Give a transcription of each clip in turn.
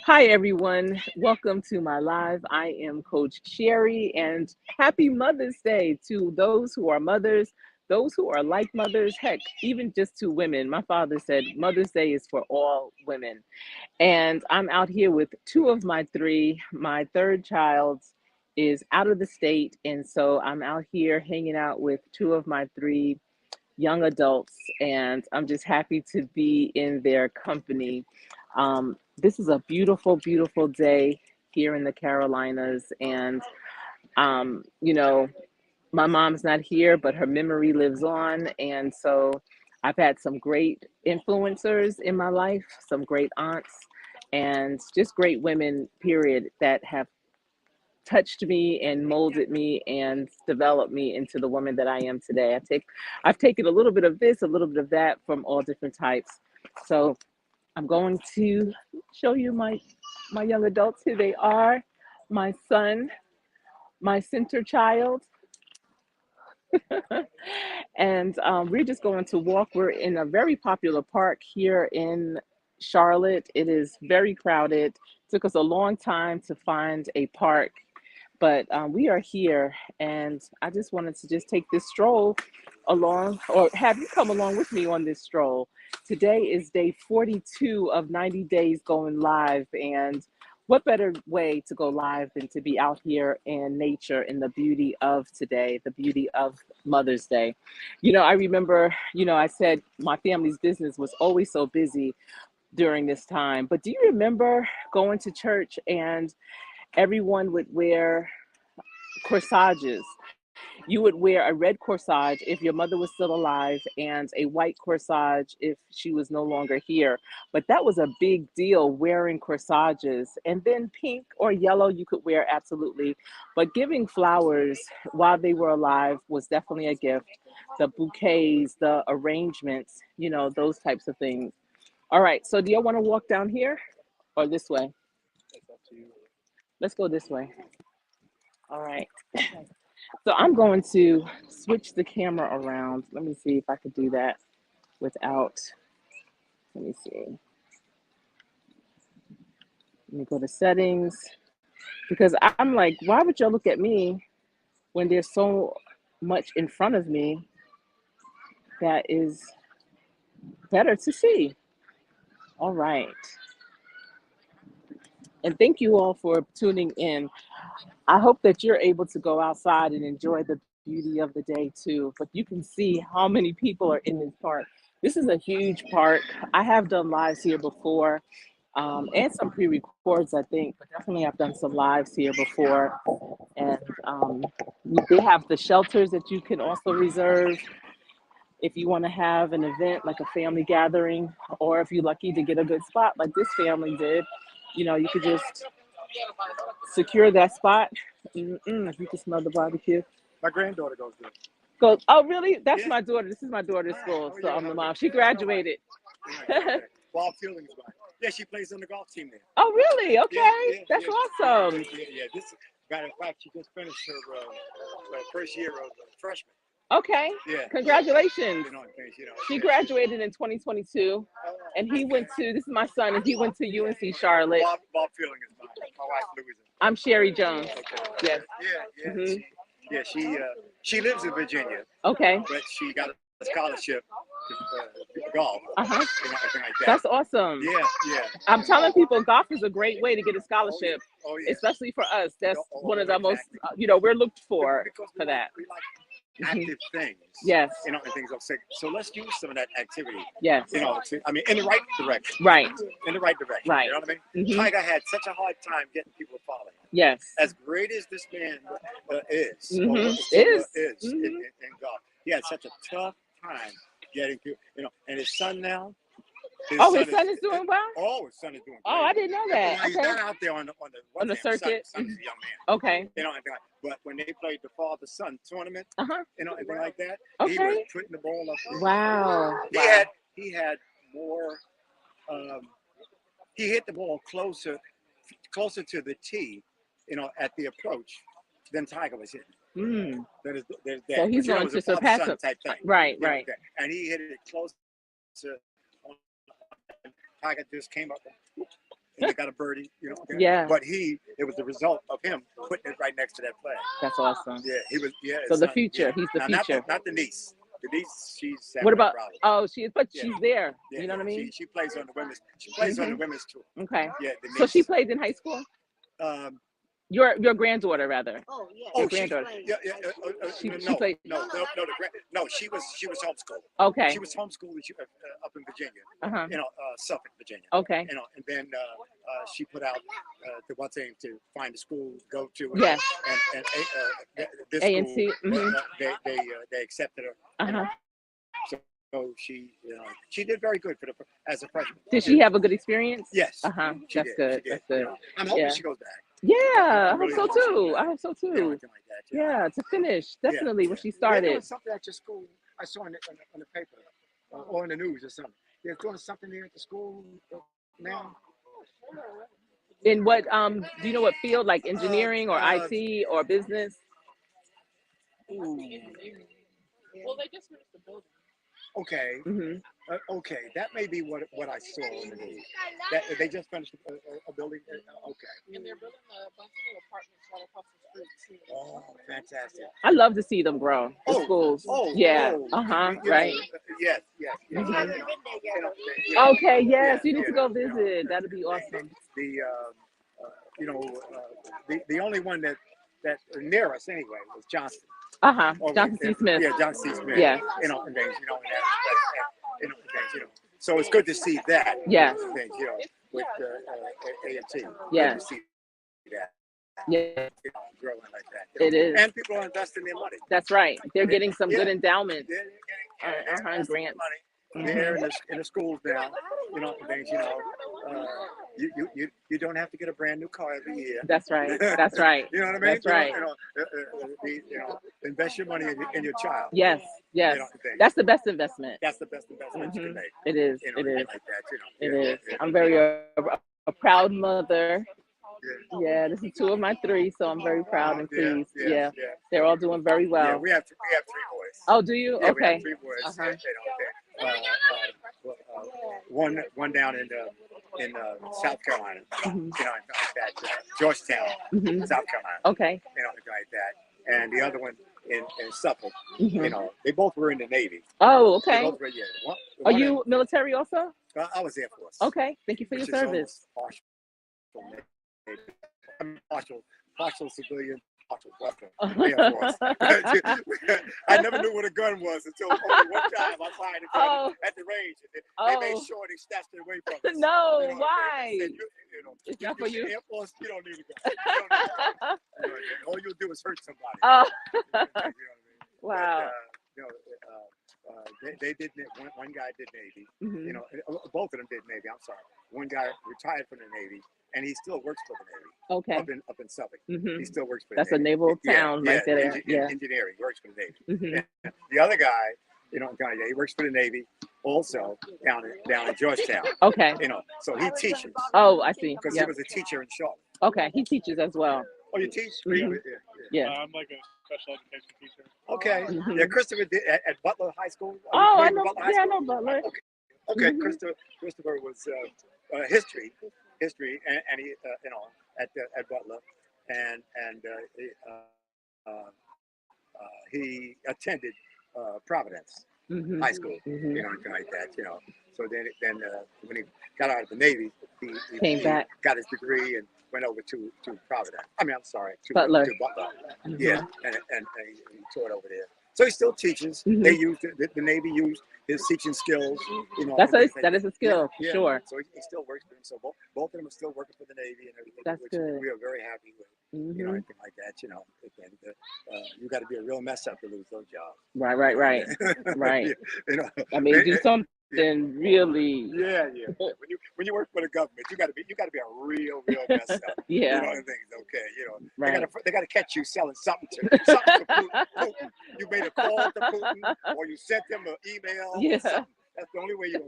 Hi, everyone. Welcome to my live. I am Coach Sherry, and happy Mother's Day to those who are mothers, those who are like mothers, heck, even just to women. My father said Mother's Day is for all women. And I'm out here with two of my three. My third child is out of the state, and so I'm out here hanging out with two of my three young adults, and I'm just happy to be in their company. This is a beautiful, beautiful day here in the Carolinas, and you know, my mom's not here, but her memory lives on, and so I've had some great influencers in my life, some great aunts, and just great women, period, that have touched me and molded me and developed me into the woman that I am today. I've taken a little bit of this, a little bit of that from all different types. So I'm going to show you my young adults. Here they are. My son, my center child, and we're just going to walk. We're in a very popular park here in Charlotte. It is very crowded. It took us a long time to find a park, but we are here, and I just wanted to just take this stroll along, or have you come along with me on this stroll. Today is day 42 of 90 days going live, and what better way to go live than to be out here in nature, in the beauty of today, the beauty of Mother's Day. I remember, I said my family's business was always so busy during this time, but do you remember going to church and everyone would wear corsages? You would wear a red corsage if your mother was still alive, and a white corsage if she was no longer here. But that was a big deal, wearing corsages. And then pink or yellow you could wear, absolutely. But giving flowers while they were alive was definitely a gift. The bouquets, the arrangements, those types of things. All right, so do you want to walk down here or this way? Let's go this way. All right. So I'm going to switch the camera around. Let me see if I could do that without, let me see. Let me go to settings, because I'm like, why would y'all look at me when there's so much in front of me that is better to see? All right. And thank you all for tuning in. I hope that you're able to go outside and enjoy the beauty of the day too. But you can see how many people are in this park. This is a huge park. I have done lives here before, and some pre-records, I think, but definitely I've done some lives here before. And they have the shelters that you can also reserve if you want to have an event like a family gathering, or if you're lucky to get a good spot like this family did. You could just secure that spot. You can smell the barbecue. My granddaughter goes there. Goes, oh, really? That's Yeah. my daughter. This is my daughter's Ah, school. oh, So yeah, I'm the okay. mom. She graduated. Okay. Bob Fielding is mine. Yeah, she plays on the golf team there. Oh, really? Okay. Yeah, That's yeah, awesome. yeah. This matter of fact, she just finished her first year of freshman. Okay. Yeah. Congratulations. She Yeah. graduated in 2022, and he went to, this is my son, and he went to UNC Charlotte. Bob Fielding is mine. My wife Louisa. I'm Sherry Jones. Okay. Yes. Yeah. hmm She lives in Virginia, Okay. but she got a scholarship to golf. Uh-huh. Everything like that. That's awesome. Yeah. I'm telling people golf is a great way to get a scholarship, Oh yeah. especially for us. That's one of the most, Exactly. we're looked for Because that. we like active things. Yes. And things I'll say. So let's use some of that activity. Yes. In the right direction. Right. In the right direction. Right. You know what I mean? Tiger had such a hard time getting people to follow him. Yes. As great as this man is, in golf, he had such a tough time getting people. And his son now. His son is doing well. Oh, his son is doing great. Oh, I didn't know that. He's not out there on the circuit. Son's a young man. Okay. But when they played the father-son tournament, anything like that, okay. he was putting the ball up there. Wow. He had more. He hit the ball closer to the tee, at the approach, than Tiger was hitting. There's that. So he's going to surpass him. Type thing. Right. And he hit it closer. Tiger just came up. they got a birdie, Yeah. But it was the result of him putting it right next to that flag. That's awesome. Yeah, he was. Yeah. So his the son, future, yeah. he's the Now, future. not the niece. The niece, she's What having about? problems. Oh, but Yeah. she's there. Yeah, You know what I mean? She plays on the women's. She plays on the women's tour. Okay. Yeah, the So she niece. played in high school. Um, Your granddaughter rather. Oh, yeah. Your she, granddaughter. yeah, She no, played. no. She was homeschooled. Okay. She was homeschooled up in Virginia. Uh-huh. Suffolk, Virginia. Okay. And then she put out the one thing to find a school to go to. Yes. And this A&T. school, they accepted her. Uh-huh. So she did very good as a freshman. Did she have a good experience? Yes. Uh-huh. She That's did. good. She did. That's good. I'm hoping Yeah. she goes back. Yeah, I really hope so hope she too. goes I back. hope so Yeah, too. anything like that. Yeah, to finish. Definitely Yeah. when she They're doing started. something at your school. I saw in the paper or in the news or something. They're doing something there at the school now. In what do you know what field, like engineering or Uh, IT or business? Ooh, Well, they just finished the building. okay. Mhm. Okay, that may be what I saw in the news. That they just finished a building. Okay. And they're building a bunch of new apartments right across the street, too. Oh, fantastic. I love to see them grow. The schools. Yeah. Uh-huh. Right. Yes. Mhm. You know, Okay, yes, yeah, you need to yeah, go you know, visit. That'd be awesome. The only one that near us anyway was Johnston. Uh-huh. Or Johnson C. Smith. Yeah, Johnson C. Smith. Yeah. And things, and things. So it's good to see that. Yeah. Things, with A&T. Yeah. Good to see that. Yeah, Growing like that. it is. And people are investing their money. That's right. They're getting some good endowments. They're Uh-huh, investing their grants. money. They're in the schools now. Things. You don't have to get a brand new car every year. That's right. That's right. You know what I mean? That's right. Invest your money in your child. Yes. Yes. That's the best investment. That's the best investment you can make. It is. It It is. like that. It is. I'm very a proud mother. Yeah, this is 2 of my 3, so I'm very proud and pleased. Yeah, they're all doing very Yeah, well. we have 3 boys. Oh, do you? Yeah, Okay. we have 3 boys. Uh-huh. One down in South Carolina. Mhm. Georgetown, Mhm. South Carolina. Okay. Like that. And the other one in Suffolk. Mhm. They both were in the Navy. Oh, They okay. both were, Are you military also? I was Air Force. Okay. Thank you for your Which is service. almost partial civilian, partial weapon. Air Force. I never knew what a gun was until only one time I fired a gun at the range. They made sure they snatched it away from us. No, why? Said, It's not for you. Air Force, you don't need a gun. All you'll do is hurt somebody. Oh. You know what I mean? Wow. They did. One guy did Navy. Mhm. Both of them did Navy. I'm sorry. One guy retired from the Navy, and he still works for the Navy. Okay. Up in Suffolk. Mhm. He still works for the That's Navy. a naval town right there. Engineering. He works for the Navy. Mhm. The other guy, he works for the Navy, also down in Georgetown. Okay. So he teaches. Oh, I see. Because Yeah. he was a teacher in Charlotte. Okay, he teaches as well. Oh, you teach? Mhm. Yeah. I'm like a special education teacher. Okay. Mhm. Yeah, Christopher did at Butler High School. Oh, I know. Butler High Yeah, I School? know Butler. Okay. Mhm. Christopher was history, and he at Butler, and he attended Providence Mhm. High School, Mhm. anything like that. So then when he got out of the Navy, he Came back. got his degree and went over to Providence. I'm sorry, to Butler. Butler. Mhm. Yeah, and he taught over there. So he still teaches. Mhm. They used the Navy used his teaching skills. That is a skill for sure. So he still works for him. So both of them are still working for the Navy and everything. That's which good. we are very happy with. Mhm. Anything like that. You got to be a real mess up to lose those jobs. Right. Right. I mean, do and- something really. Yeah. When you work for the government, you got to be a real mess up. Yeah. And things, okay. Right. They got to catch you selling something to Putin. You made a call to Putin, or you sent them an email. Yeah. Or something. That's the only way you're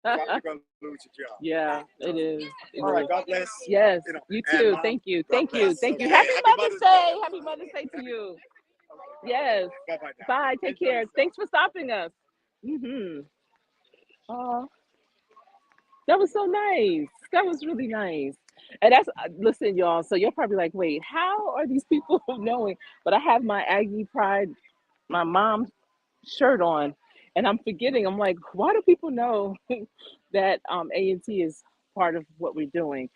gonna lose your job. Yeah, it is. All right. God bless. Yes. You too. Mom, Thank you. God Thank you. bless. Thank you. Okay. Happy Happy Mother's Mother's Day. Day. Happy Mother's Day to you. Yes. Bye now. Bye. Take Enjoy care. yourself. Thanks for stopping us. Oh, that was so nice. That was really nice. And that's listen, y'all. So you're probably like, wait, how are these people knowing? But I have my Aggie Pride, my mom's shirt on, and I'm forgetting. I'm like, why do people know that A&T is part of what we're doing?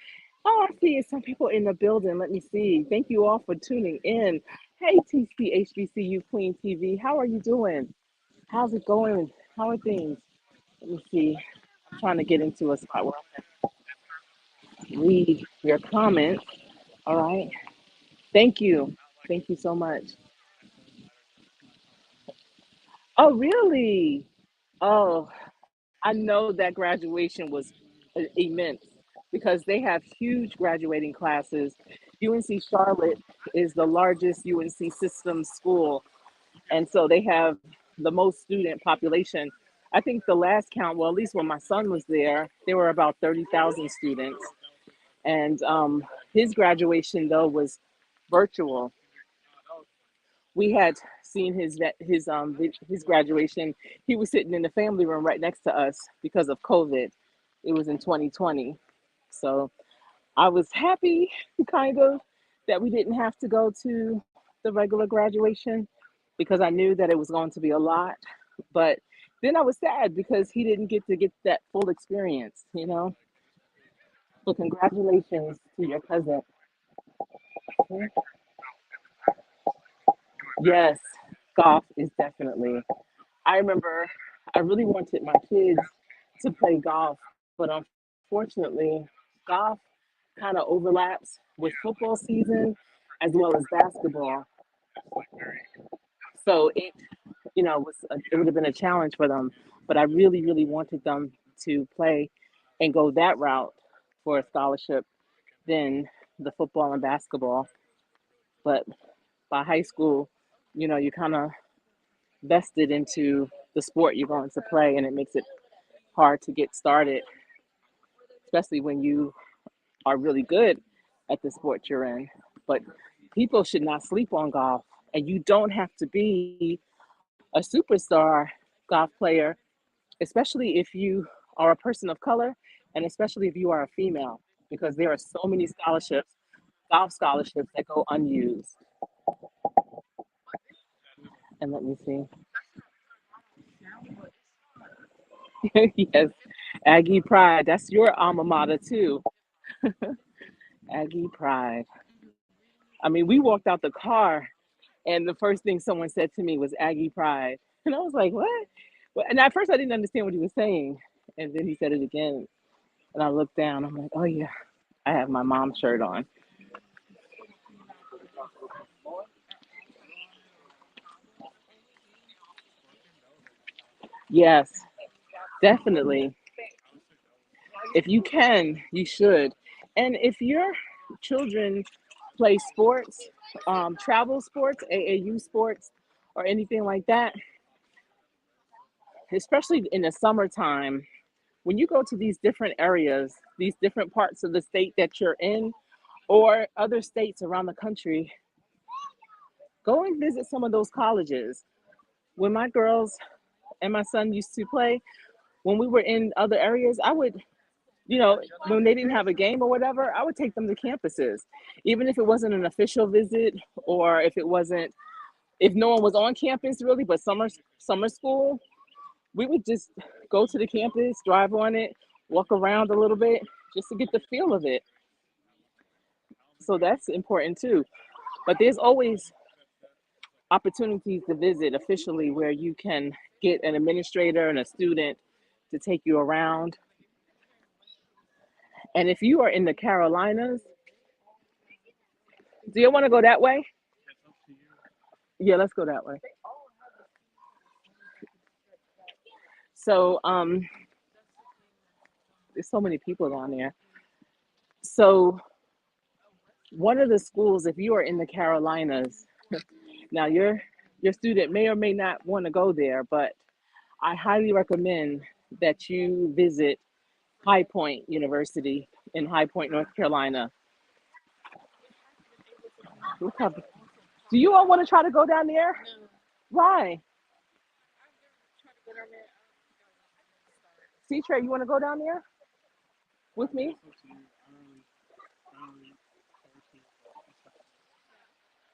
Oh, I see some people in the building. Let me see. Thank you all for tuning in. Hey, TCHBCU Queen TV, how are you doing? How's it going? How are things? Let me see. I'm trying to get into a spot where I can read your comments. All right. Thank you. Thank you so much. Oh, really? Oh, I know that graduation was immense because they have huge graduating classes. UNC Charlotte is the largest UNC system school, and so they have the most student population. I think the last count, well, at least when my son was there were about 30,000 students. And his graduation, though, was virtual. We had seen his graduation. He was sitting in the family room right next to us because of COVID. It was in 2020, so I was happy, kind of, that we didn't have to go to the regular graduation because I knew that it was going to be a lot. But then I was sad because he didn't get to get that full experience, you know. So congratulations to your cousin. Yes, golf is definitely. I remember I really wanted my kids to play golf, but unfortunately, golf kind of overlaps with football season as well as basketball. So it would have been a challenge for them. But I really, really wanted them to play and go that route for a scholarship than the football and basketball. But by high school, you kind of vested into the sport you're going to play, and it makes it hard to get started, especially when you are really good at the sport you're in. But people should not sleep on golf, and you don't have to be a superstar golf player, especially if you are a person of color, and especially if you are a female, because there are so many scholarships, golf scholarships that go unused. And let me see. Yes, Aggie Pride. That's your alma mater too. Aggie Pride. I mean, we walked out the car, and the first thing someone said to me was Aggie Pride. And I was like, what? And at first, I didn't understand what he was saying. And then he said it again. And I looked down. I'm like, oh, yeah, I have my mom's shirt on. Yes, definitely. If you can, you should. And if your children play sports, travel sports, AAU sports, or anything like that, especially in the summertime, when you go to these different areas, these different parts of the state that you're in, or other states around the country, go and visit some of those colleges. When my girls and my son used to play, when we were in other areas, I would, when they didn't have a game or whatever, I would take them to campuses, even if it wasn't an official visit, or if no one was on campus really, but summer school, we would just go to the campus, drive on it, walk around a little bit, just to get the feel of it. So that's important too. But there's always opportunities to visit officially where you can get an administrator and a student to take you around. And if you are in the Carolinas, do you want to go that way? Yeah, let's go that way. So there's so many people down there. So one of the schools, if you are in the Carolinas, now your student may or may not want to go there, but I highly recommend that you visit High Point University in High Point, North Carolina. Do you all want to try to go down there? Why? See, Trey, you want to go down there? with Yeah, me? it's up to you. I don't really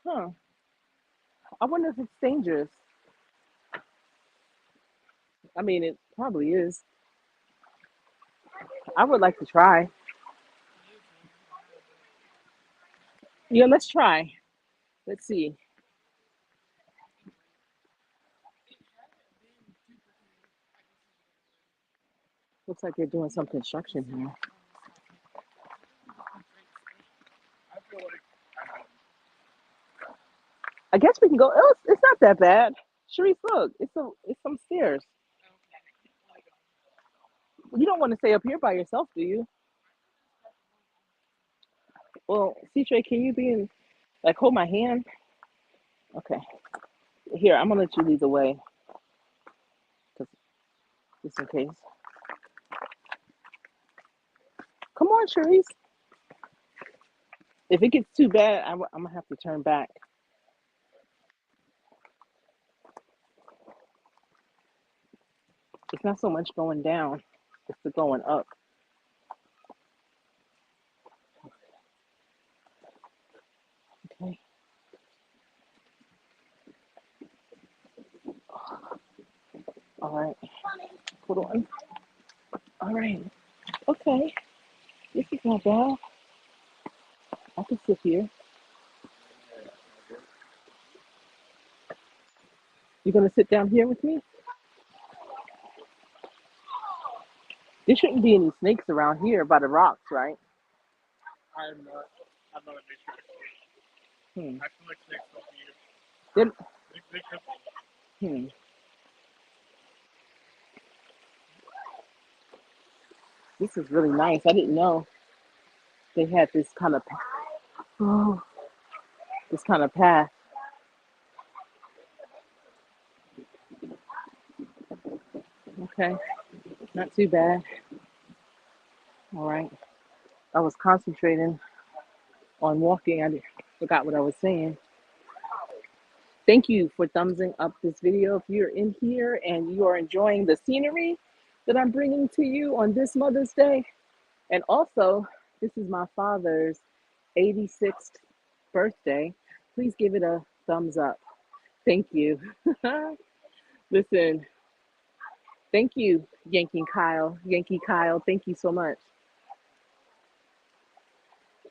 Huh. I wonder if it's dangerous. I mean, it probably is. I would like to try. Yeah, let's try. Let's see. Looks like they're doing some construction here. I feel like I guess we can go. Oh, it's not that bad. Sharice, look, it's some stairs. You don't want to stay up here by yourself, do you? Well, C-Trey, can you be in, like, hold my hand? Okay. Here, I'm gonna let you lead the way, cause just in case. Come on, Sharice. If it gets too bad, I'm gonna have to turn back. It's not so much going down; it's the going up. Okay. All right. Hold on. All right. Okay. This is not bad. I can sit here. You gonna sit down here with me? There shouldn't be any snakes around here by the rocks, right? I'm not. I'm not a nature expert. Hmm. I feel like snakes don't be. Then, They could be. hmm. This is really nice. I didn't know they had oh, this kind of path. Okay, not too bad. All right. I was concentrating on walking. Forgot what I was saying. Thank you for thumbsing up this video. If you're in here and you are enjoying the scenery that I'm bringing to you on this Mother's Day, and also this is my father's 86th birthday, please give it a thumbs up. Thank you. Listen, thank you, Yankee Kyle. Yankee Kyle, thank you so much.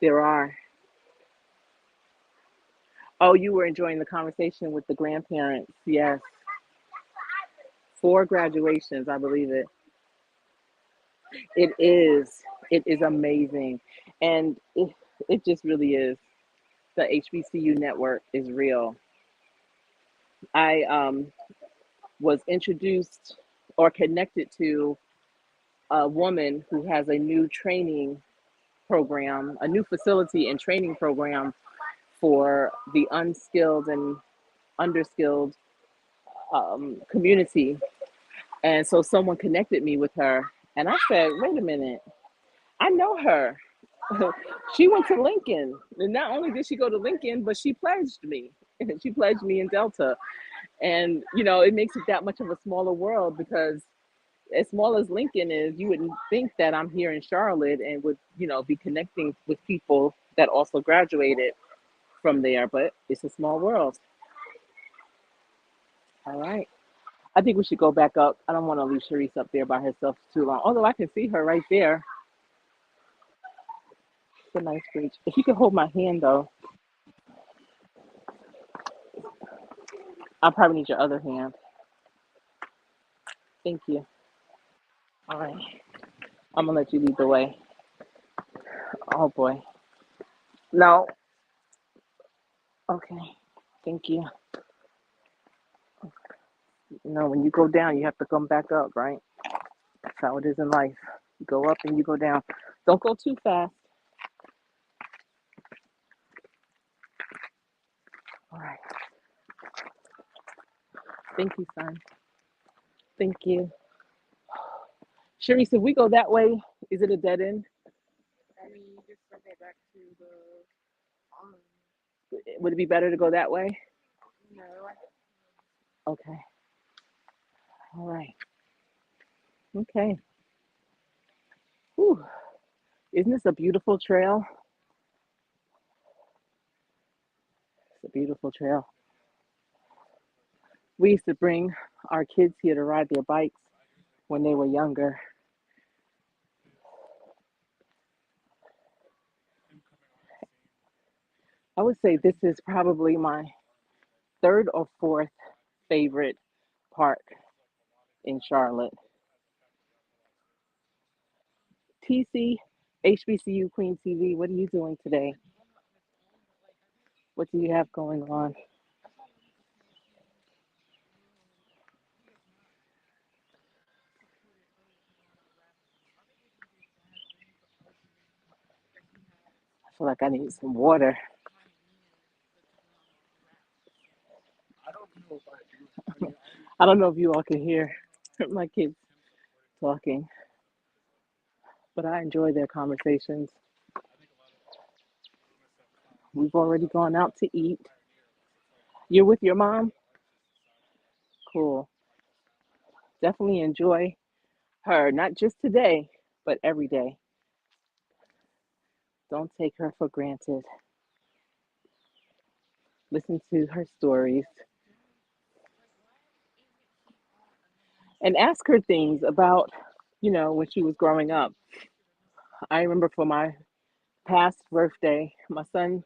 There are. Oh, you were enjoying the conversation with the grandparents. Yes. 4 graduations, I believe it. It is. It is amazing. And it just really is. The HBCU network is real. I was introduced or connected to a woman who has a new training program, a new facility and training program for the unskilled and underskilled community. And so someone connected me with her. And I said, wait a minute, I know her. She went to Lincoln. And not only did she go to Lincoln, but she pledged me. She pledged me in Delta. And, it makes it that much of a smaller world because as small as Lincoln is, you wouldn't think that I'm here in Charlotte and would, be connecting with people that also graduated from there. But it's a small world. All right. I think we should go back up. I don't want to leave Sharice up there by herself too long. Although I can see her right there. It's a nice bridge. If you could hold my hand though, I'll probably need your other hand. Thank you. All right. I'm gonna let you lead the way. Oh boy. No. Okay. Thank you. When you go down, you have to come back up, right? That's how it is in life. You go up and you go down. Don't go too fast. All right. Thank you, son. Thank you. Sharice, if we go that way, is it a dead end? I mean, you just circle back to the farm. Would it be better to go that way? No, Okay. All right. Okay. Whew. Isn't this a beautiful trail? It's a beautiful trail. We used to bring our kids here to ride their bikes when they were younger. I would say this is probably my third or fourth favorite park in Charlotte. TC, HBCU Queen TV, what are you doing today? What do you have going on? I feel like I need some water. I don't know if I do. I mean, I don't know if you all can hear my kids talking, but I enjoy their conversations. We've already gone out to eat. You're with your mom? Cool. Definitely enjoy her, not just today, but every day. Don't take her for granted. Listen to her stories and ask her things about, when she was growing up. I remember for my past birthday, my son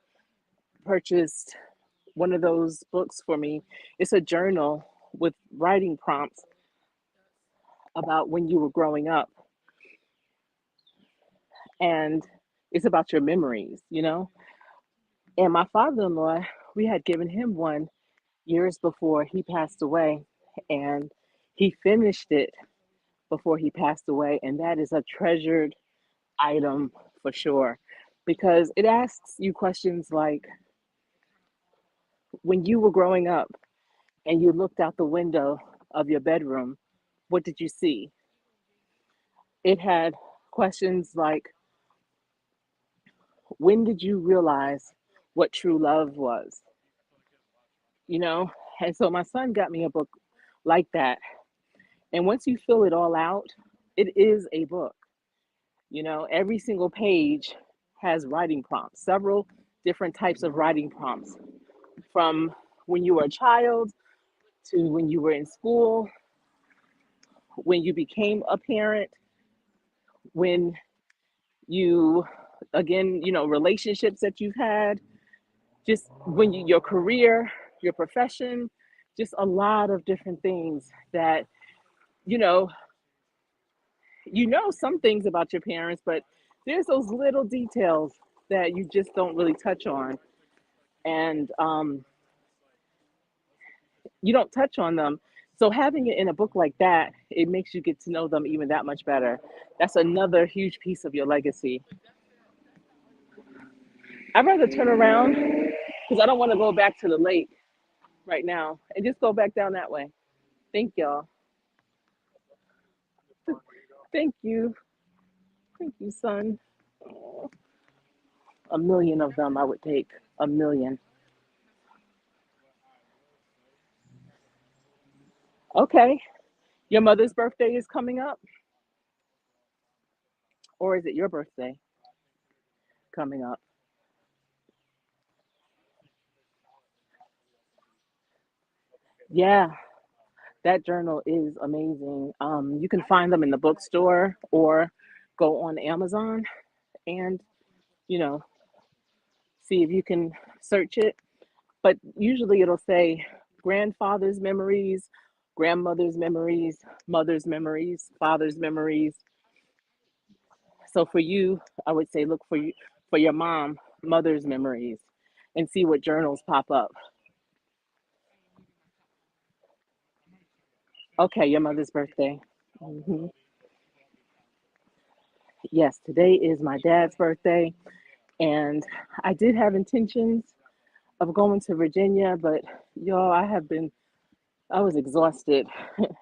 purchased one of those books for me. It's a journal with writing prompts about when you were growing up, and it's about your memories. And my father in law, we had given him one years before he passed away, and he finished it before he passed away. And that is a treasured item for sure, because it asks you questions like, when you were growing up and you looked out the window of your bedroom, what did you see? It had questions like, when did you realize what true love was? You know? And so my son got me a book like that. And once you fill it all out, it is a book. Every single page has writing prompts, several different types of writing prompts, from when you were a child to when you were in school, when you became a parent, when you, again, relationships that you've had, just when your career, your profession, just a lot of different things that, you know, some things about your parents, but there's those little details that you just don't really touch on. And you don't touch on them. So having it in a book like that, it makes you get to know them even that much better. That's another huge piece of your legacy. I'd rather turn around because I don't want to go back to the lake right now and just go back down that way. Thank y'all. Thank you. Thank you, son. Oh, a million of them I would take. A million. Okay. Your mother's birthday is coming up, or is it your birthday coming up? Yeah, that journal is amazing. You can find them in the bookstore or go on Amazon and, you know, see if you can search it. But usually it'll say grandfather's memories, grandmother's memories, mother's memories, father's memories. So for you, I would say look for your mom, mother's memories, and see what journals pop up. Okay, your mother's birthday. hmm Yes, today is my dad's birthday, and I did have intentions of going to Virginia, but y'all, I was exhausted.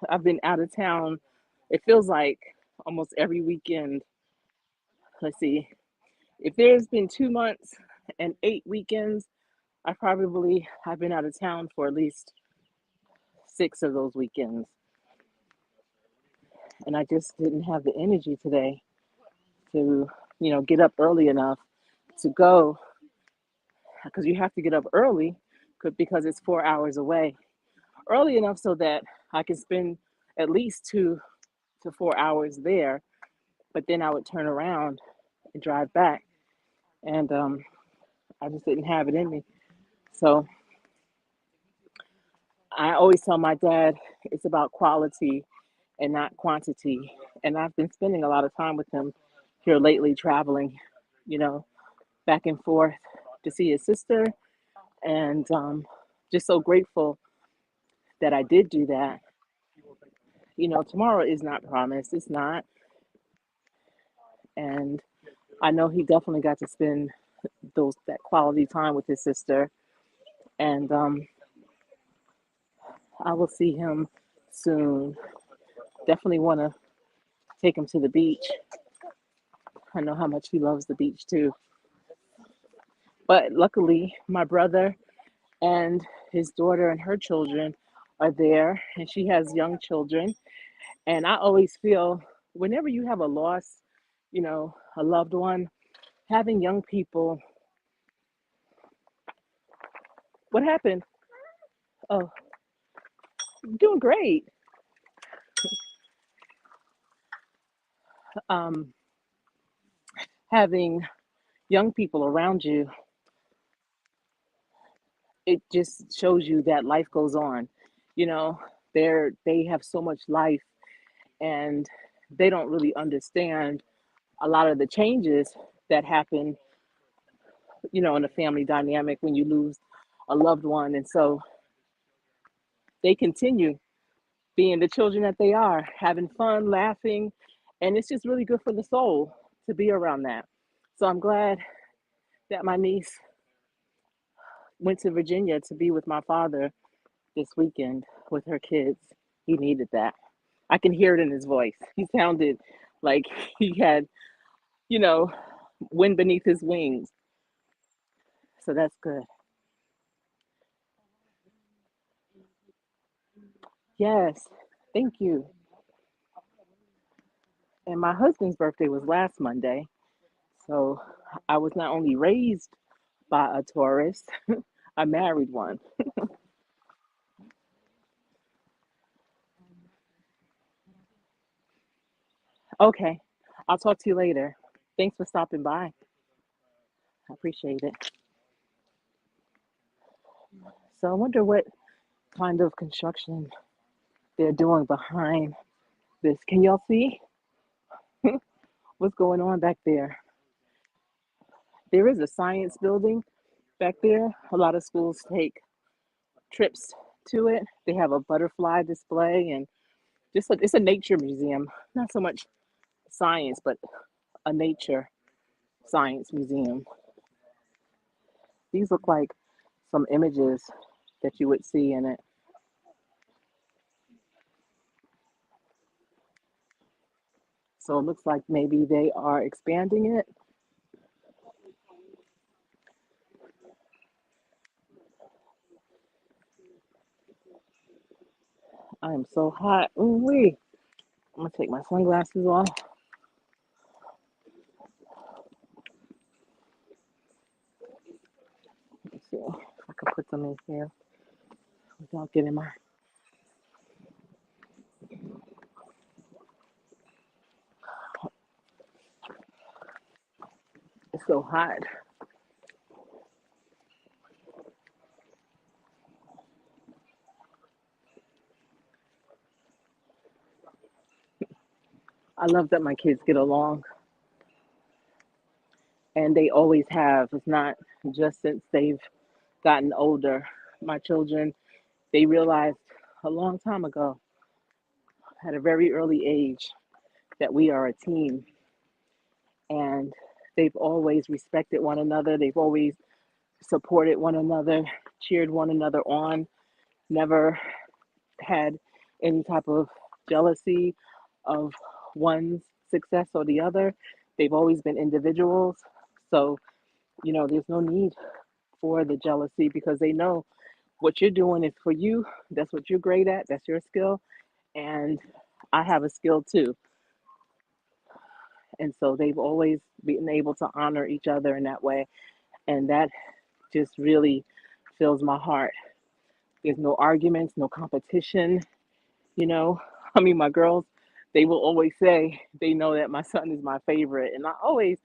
I've been out of town. It feels like almost every weekend. Let's see, if there's been 2 months and 8 weekends, I've been out of town for at least 6 of those weekends, and I just didn't have the energy today to get up early enough to go, because you have to get up early because it's 4 hours away. Early enough so that I can spend at least 2 to 4 hours there, but then I would turn around and drive back. And I just didn't have it in me. So I always tell my dad it's about quality and not quantity. And I've been spending a lot of time with him here lately, traveling, you know, back and forth to see his sister. And just so grateful that I did do that. Tomorrow is not promised. It's not. And I know he definitely got to spend that quality time with his sister. And I will see him soon. Definitely want to take him to the beach. I know how much he loves the beach too. But luckily, my brother and his daughter and her children are there, and she has young children. And I always feel whenever you have a loss, a loved one, having young people, what happened? Oh, doing great. Um, having young people around you, it just shows you that life goes on. You know, they have so much life, and they don't really understand a lot of the changes that happen, in a family dynamic when you lose a loved one. And so they continue being the children that they are, having fun, laughing, and it's just really good for the soul to be around that. So I'm glad that my niece went to Virginia to be with my father this weekend with her kids. He needed that. I can hear it in his voice. He sounded like he had, you know, wind beneath his wings. So that's good. Yes, thank you. And my husband's birthday was last Monday. So I was not only raised by a Taurus, I married one. Okay, I'll talk to you later. Thanks for stopping by. I appreciate it. So I wonder what kind of construction they're doing behind this. Can y'all see what's going on back there? There is a science building back there. A lot of schools take trips to it. They have a butterfly display and it's a nature museum. Not so much science, but a nature science museum. These look like some images that you would see in it. So it looks like maybe they are expanding it. I am so hot. Ooh wee. I'm gonna take my sunglasses off. Let's see if I can put them in here without getting my. It's so hot. I love that my kids get along, and they always have. It's not just since they've gotten older. My children, they realized a long time ago, at a very early age, that we are a team, and they've always respected one another. They've always supported one another, cheered one another on, never had any type of jealousy of one's success or the other. They've always been individuals. So, there's no need for the jealousy because they know what you're doing is for you. That's what you're great at. That's your skill. And I have a skill too. And so they've always been able to honor each other in that way. And that just really fills my heart. There's no arguments, no competition, you know. I mean, my girls, they will always say they know that my son is my favorite. And I always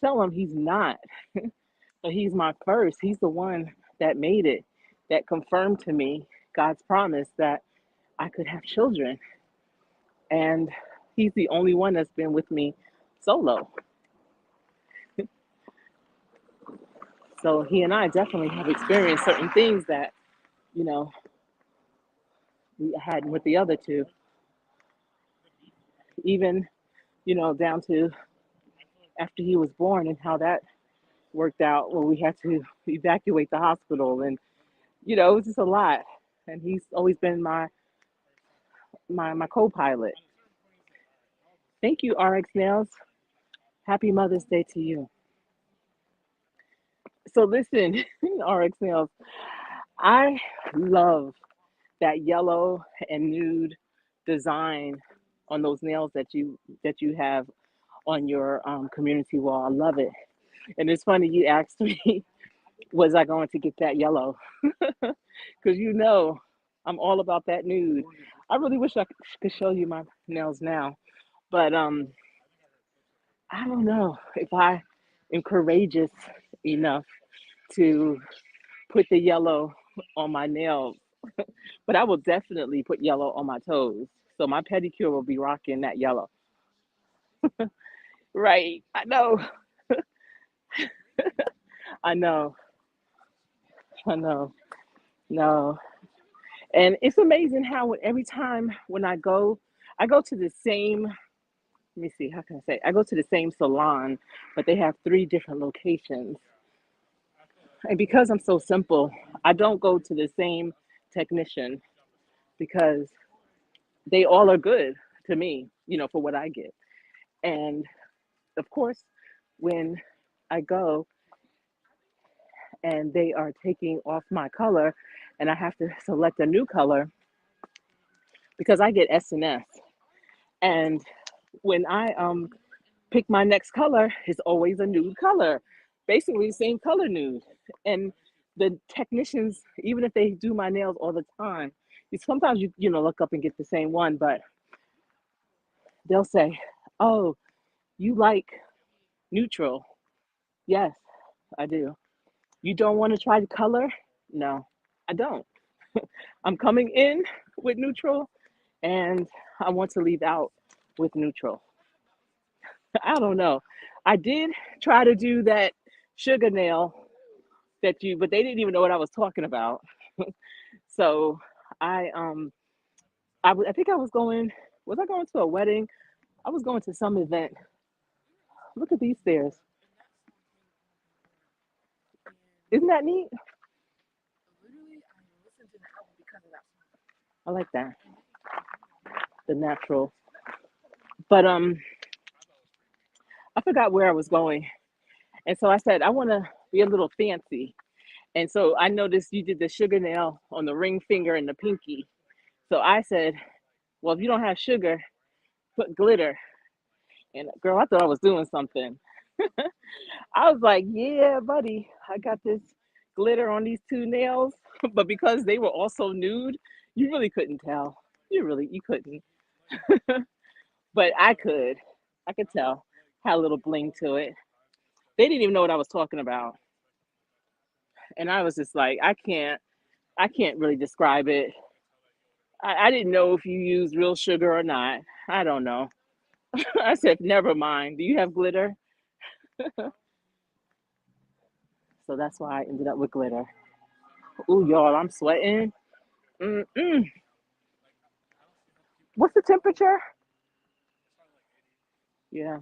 tell them he's not, but he's my first. He's the one that made it, that confirmed to me God's promise that I could have children. And he's the only one that's been with me solo. So he and I definitely have experienced certain things that, you know, we hadn't with the other two. Even, down to after he was born and how that worked out where we had to evacuate the hospital and, it was just a lot. And he's always been my co-pilot. Thank you, RX Nails. Happy Mother's Day to you. So listen, RX Nails, I love that yellow and nude design on those nails that you have on your community wall. I love it. And it's funny you asked me, was I going to get that yellow? Because I'm all about that nude. I really wish I could show you my nails now, but I don't know if I am courageous enough to put the yellow on my nails, but I will definitely put yellow on my toes. So my pedicure will be rocking that yellow. Right. I know. I know. I know. No. And it's amazing how every time when I go to the same, let me see, how can I say? I go to the same salon, but they have three different locations. And because I'm so simple, I don't go to the same technician because they all are good to me, for what I get. And of course, when I go and they are taking off my color and I have to select a new color because I get S&S. And when I pick my next color, it's always a nude color, basically the same color nude. And the technicians, even if they do my nails all the time, sometimes you look up and get the same one, but they'll say, "Oh, you like neutral?" Yes, I do. You don't want to try the color? No, I don't. I'm coming in with neutral and I want to leave out with neutral. I don't know. I did try to do that sugar nail but they didn't even know what I was talking about. So I I think was I going to a wedding? I was going to some event. Look at these stairs. Isn't that neat? I like that. The natural. But I forgot where I was going. And so I said I want to be a little fancy. And so I noticed you did the sugar nail on the ring finger and the pinky. So I said, well, if you don't have sugar, put glitter. And girl, I thought I was doing something. I was like, yeah, buddy, I got this glitter on these two nails. But because they were also nude, you really couldn't tell. You couldn't. But I could. I could tell. Had a little bling to it. They didn't even know what I was talking about. And I was just like, I can't really describe it. I didn't know if you use real sugar or not. I don't know. I said, never mind. Do you have glitter? So that's why I ended up with glitter. Ooh, y'all, I'm sweating. Mm-mm. What's the temperature? Yeah,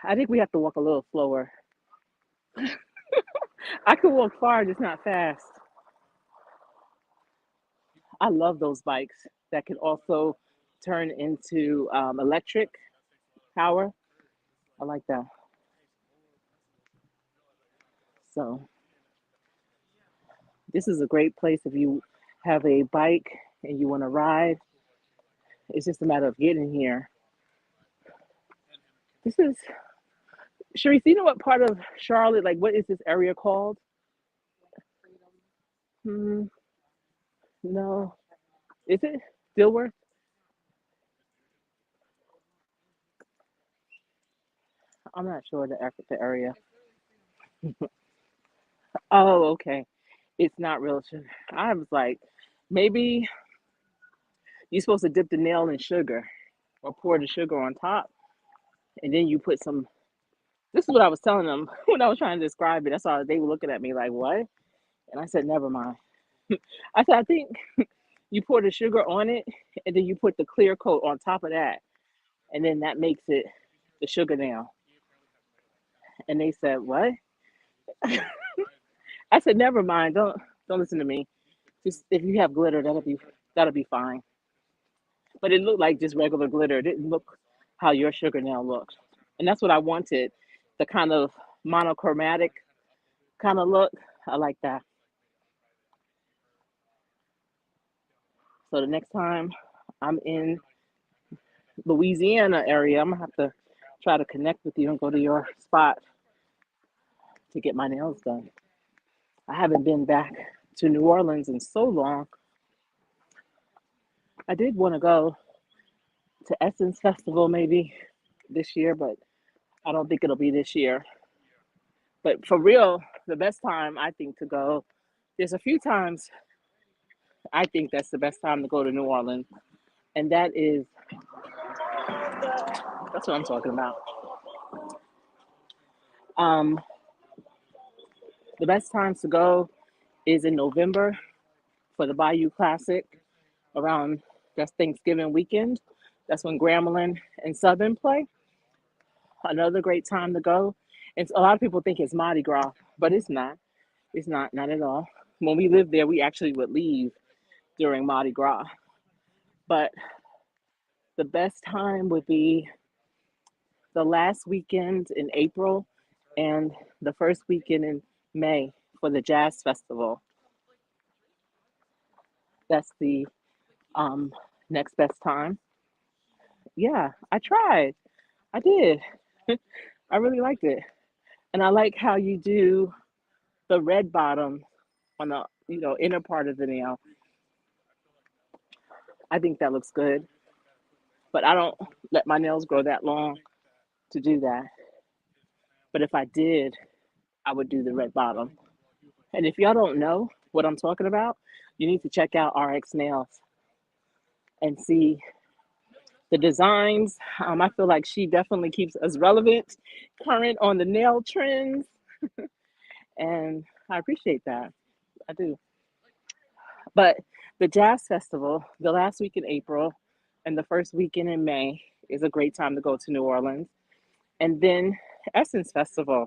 I think we have to walk a little slower. I could walk far, just not fast. I love those bikes that can also turn into electric power. I like that. So this is a great place if you have a bike and you want to ride. It's just a matter of getting here. This is Sharice. You know what part of Charlotte? Like, what is this area called? Freedom. Hmm, no, is it Dilworth? I'm not sure the area. It's really freedom. Oh, okay. It's not real sugar. I was like, maybe you're supposed to dip the nail in sugar or pour the sugar on top, and then you put some. This is what I was telling them when I was trying to describe it. That's all they were looking at me like, what? And I said, never mind. I said, I think you pour the sugar on it, and then you put the clear coat on top of that, and then that makes it the sugar nail. And they said, what? I said, never mind. Don't listen to me. Just if you have glitter, that'll be fine. But it looked like just regular glitter. It didn't look how your sugar nail looked. And that's what I wanted, the kind of monochromatic kind of look. I like that. So the next time I'm in Louisiana area, I'm gonna have to try to connect with you and go to your spot to get my nails done. I haven't been back to New Orleans in so long. I did want to go to Essence Festival maybe this year, but I don't think it'll be this year. But for real, the best time I think to go, there's a few times I think that's the best time to go to New Orleans, and that's what I'm talking about. Um, the best times to go is in November for the Bayou Classic around that's Thanksgiving weekend. That's when Grambling and Southern play. Another great time to go. And a lot of people think it's Mardi Gras, but it's not. It's not at all. When we lived there, we actually would leave during Mardi Gras. But the best time would be the last weekend in April and the first weekend in May for the Jazz Festival. That's the um, next best time. Yeah, I tried. I did. I really liked it. And I like how you do the red bottom on the inner part of the nail. I think that looks good. But I don't let my nails grow that long to do that. But if I did, I would do the red bottom. And if y'all don't know what I'm talking about, you need to check out RX Nails and see the designs. I feel like she definitely keeps us relevant, current on the nail trends, and I appreciate that. I do. But the Jazz Festival, the last week in April and the first weekend in May, is a great time to go to New Orleans. And then Essence Festival.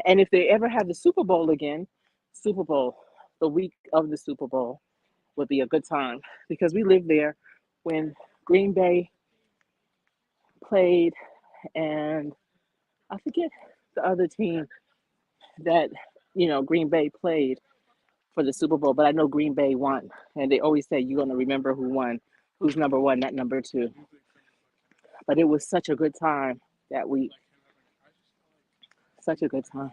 And if they ever have the Super Bowl again, Super Bowl, the week of the Super Bowl would be a good time because we lived there when Green Bay played, and I forget the other team that Green Bay played for the Super Bowl, but I know Green Bay won, and they always say you're gonna remember who won, who's number one, not number two. But it was such a good time that week, such a good time.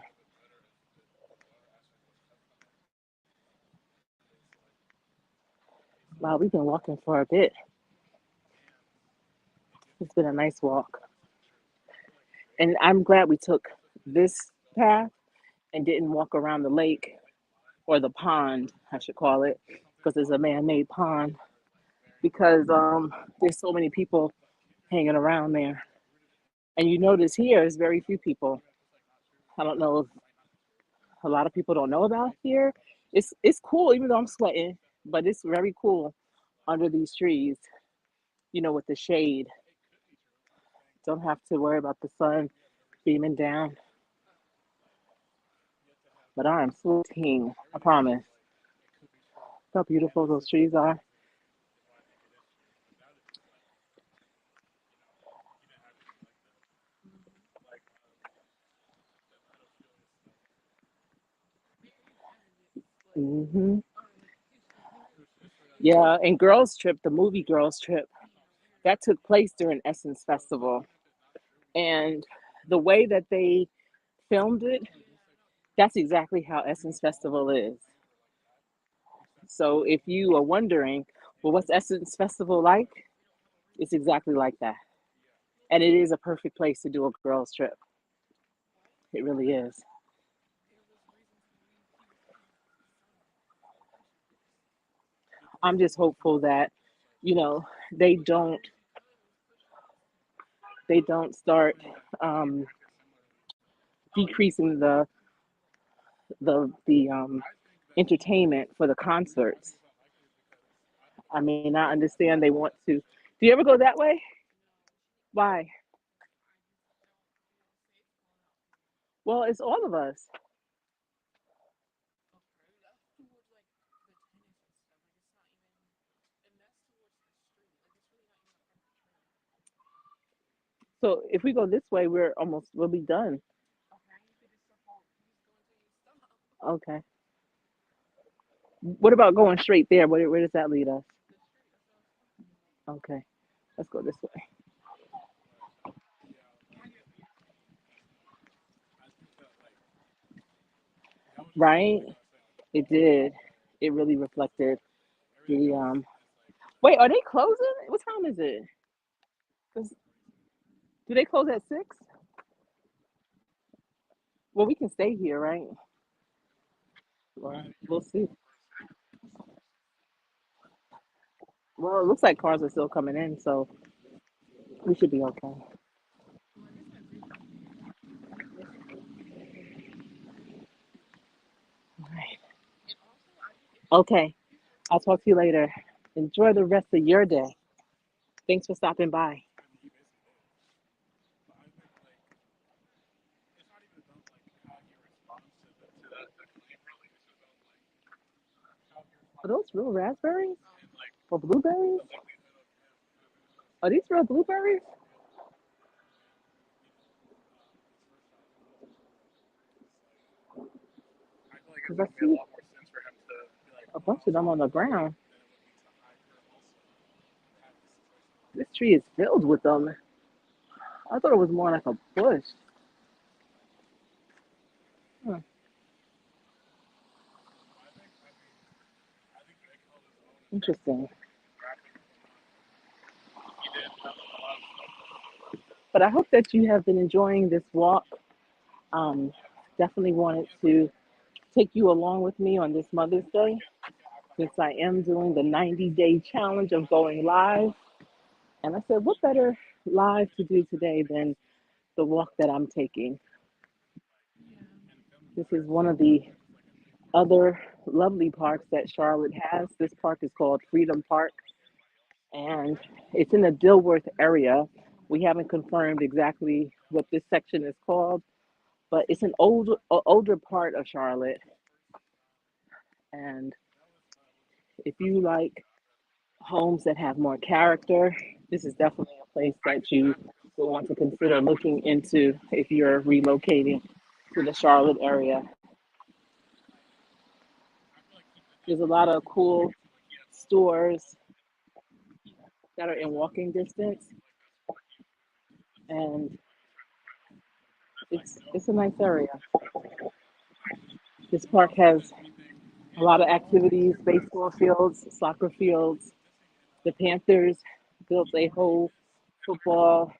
Wow, we've been walking for a bit. It's been a nice walk, and I'm glad we took this path and didn't walk around the lake or the pond, I should call it, because it's a man-made pond. Because there's so many people hanging around there, and you notice here is very few people. I don't know if a lot of people don't know about here. It's cool, even though I'm sweating, but it's very cool under these trees. With the shade, don't have to worry about the sun beaming down. But I am sweating, I promise. Look how beautiful those trees are. Hmm. Yeah, and Girls Trip, the movie Girls Trip, that took place during Essence Festival. And the way that they filmed it, that's exactly how Essence Festival is. So if you are wondering, well, what's Essence Festival like? It's exactly like that. And it is a perfect place to do a girls' trip. It really is. I'm just hopeful that, you know, they don't they don't start um, decreasing the entertainment for the concerts. I mean, I understand they want to. Do you ever go that way? Why? Well, it's all of us. So if we go this way, we'll be done. Okay. What about going straight there? Where does that lead us? Okay. Let's go this way. Right? It did. It really reflected the wait, are they closing? What time is it? 'Cause- Do they close at 6? Well, we can stay here, right? Well, we'll see. Well, it looks like cars are still coming in, so we should be okay. All right. Okay. I'll talk to you later. Enjoy the rest of your day. Thanks for stopping by. Are those real raspberries or blueberries? Are these real blueberries? Because I see a bunch of them on the ground. This tree is filled with them. I thought it was more like a bush. Hmm, interesting. But I hope that you have been enjoying this walk. Um, Definitely wanted to take you along with me on this Mother's Day since I am doing the 90-day challenge of going live. And I said, what better live to do today than the walk that I'm taking? This is one of the other lovely parks that Charlotte has. This park is called Freedom Park, and it's in the Dilworth area. We haven't confirmed exactly what this section is called, but it's an older part of Charlotte. And if you like homes that have more character, this is definitely a place that you will want to consider looking into if you're relocating to the Charlotte area. There's a lot of cool stores that are in walking distance, and it's a nice area. This park has a lot of activities, baseball fields, soccer fields. The Panthers built a whole football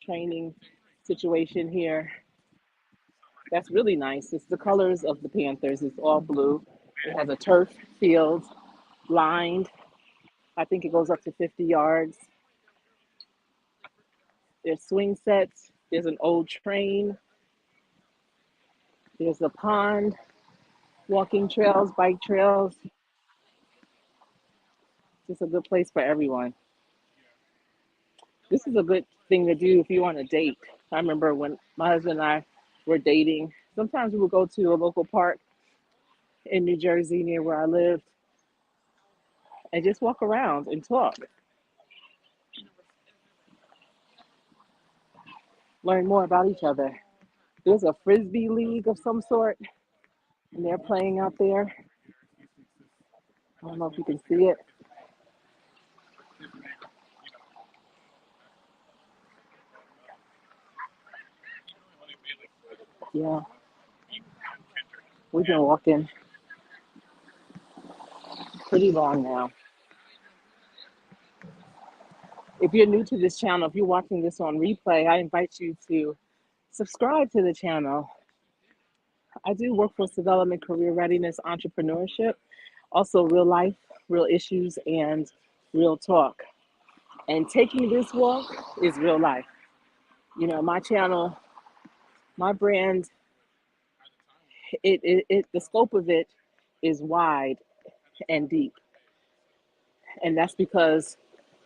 training situation here. That's really nice. It's the colors of the Panthers. It's all blue. It has a turf field lined. I think it goes up to 50 yards. There's swing sets. There's an old train. There's a pond, walking trails, bike trails. Just a good place for everyone. This is a good thing to do if you want to date. I remember when my husband and I were dating, sometimes we would go to a local park in New Jersey near where I lived and just walk around and talk, learn more about each other. There's a frisbee league of some sort, and they're playing out there. I don't know if you can see it. Yeah, we've been walking pretty long now. If you're new to this channel, if you're watching this on replay, I invite you to subscribe to the channel. I do workforce development, career readiness, entrepreneurship, also real life, real issues, and real talk. And taking this walk is real life. You know, my channel, my brand, the scope of it is wide and deep. And that's because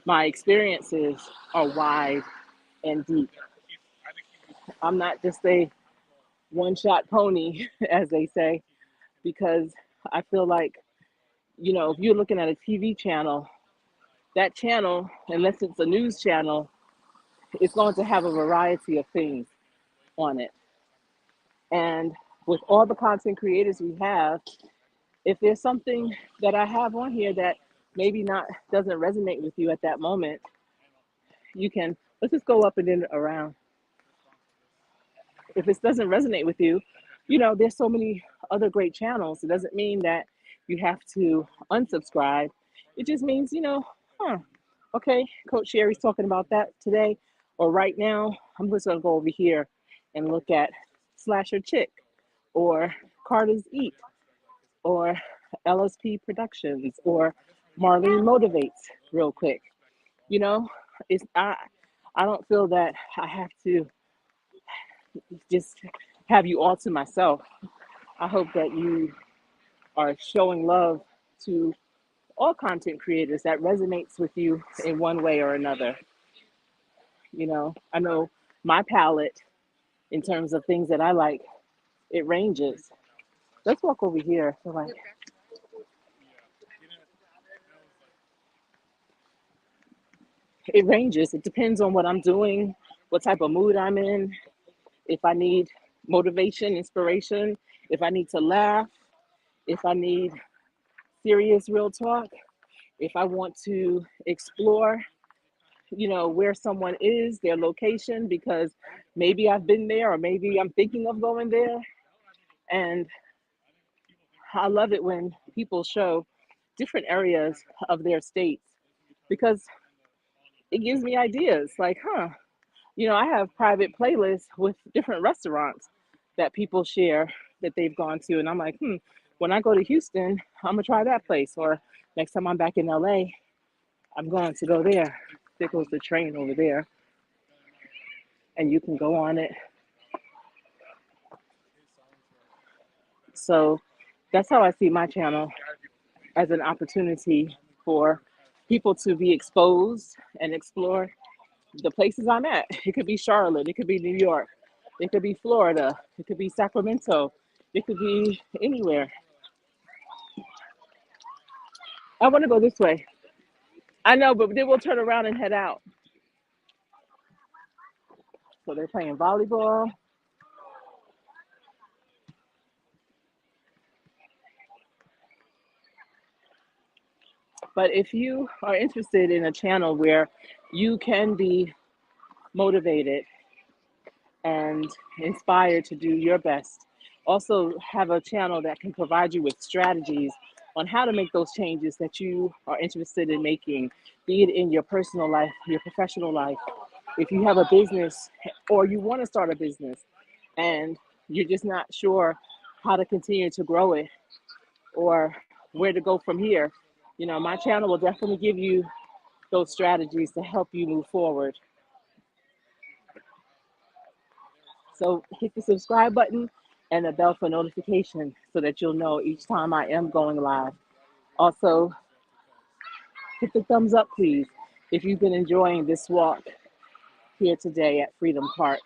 my experiences are wide and deep. I'm not just a one shot pony, as they say, because I feel like, you know, if you're looking at a TV channel, that channel, unless it's a news channel, it's going to have a variety of things on it. And with all the content creators we have, if there's something that I have on here that maybe not doesn't resonate with you at that moment, you can, let's just go up and then around. If it doesn't resonate with you, you know, there's so many other great channels. It doesn't mean that you have to unsubscribe. It just means, you know, okay, Coach Sherry's talking about that today, or right now, I'm just gonna go over here and look at Slasher Chick, or Carter's Eat, or LSP Productions, or Marlene Motivates real quick. You know, it's I don't feel that I have to just have you all to myself. I hope that you are showing love to all content creators that resonates with you in one way or another. You know, I know my palette in terms of things that I like, it ranges. Let's walk over here. So like, it ranges. It depends on what I'm doing, what type of mood I'm in, if I need motivation, inspiration, if I need to laugh, if I need serious real talk, if I want to explore, you know, where someone is, their location, because maybe I've been there or maybe I'm thinking of going there. And I love it when people show different areas of their states because it gives me ideas like, you know, I have private playlists with different restaurants that people share that they've gone to. And I'm like, when I go to Houston, I'm going to try that place. Or next time I'm back in LA, I'm going to go there. There goes the train over there. And you can go on it. So that's how I see my channel, as an opportunity for people to be exposed and explore the places I'm at. It could be Charlotte, it could be New York, it could be Florida, it could be Sacramento, it could be anywhere. I want to go this way. I know, but then we'll turn around and head out. So they're playing volleyball. But if you are interested in a channel where you can be motivated and inspired to do your best, also have a channel that can provide you with strategies on how to make those changes that you are interested in making, be it in your personal life, your professional life. If you have a business or you want to start a business and you're just not sure how to continue to grow it or where to go from here, you know, my channel will definitely give you those strategies to help you move forward. So hit the subscribe button and the bell for notification so that you'll know each time I am going live. Also, hit the thumbs up, please, if you've been enjoying this walk here today at Freedom Park.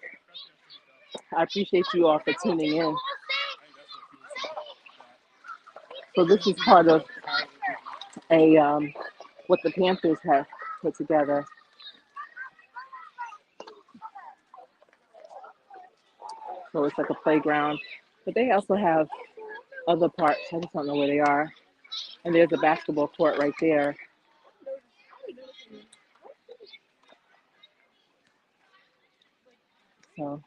I appreciate you all for tuning in. So this is part of a what the Panthers have put together. So it's like a playground, but they also have other parts. I just don't know where they are. And there's a basketball court right there. So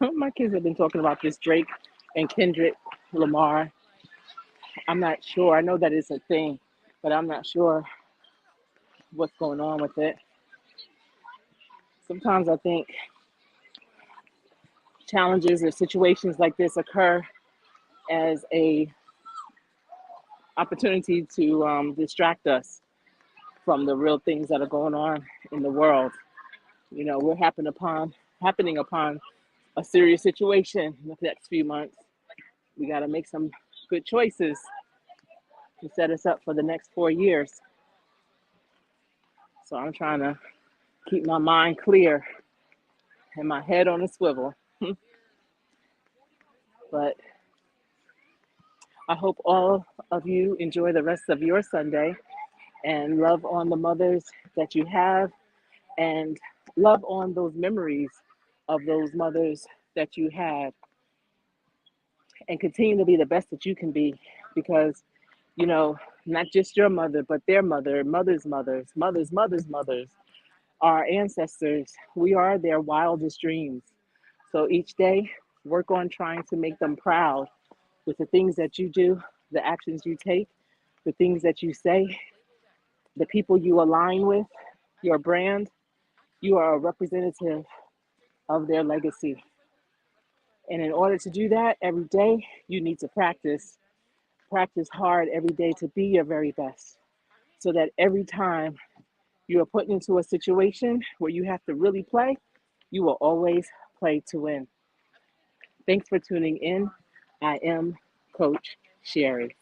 My kids have been talking about this Drake and Kendrick Lamar. I'm not sure. I know that it's a thing, but I'm not sure what's going on with it. Sometimes I think challenges or situations like this occur as a opportunity to distract us from the real things that are going on in the world. You know, we're happening upon a serious situation in the next few months. We got to make some good choices to set us up for the next 4 years. So I'm trying to keep my mind clear and my head on a swivel. But I hope all of you enjoy the rest of your Sunday and love on the mothers that you have and love on those memories of those mothers that you had and continue to be the best that you can be because, you know, not just your mother, but their mother, mothers, our ancestors, we are their wildest dreams. So each day, work on trying to make them proud with the things that you do, the actions you take, the things that you say, the people you align with, your brand. You are a representative of their legacy. And in order to do that every day, you need to practice hard every day to be your very best so that every time you are put into a situation where you have to really play, you will always play to win. Thanks for tuning in. I am Coach Sherry.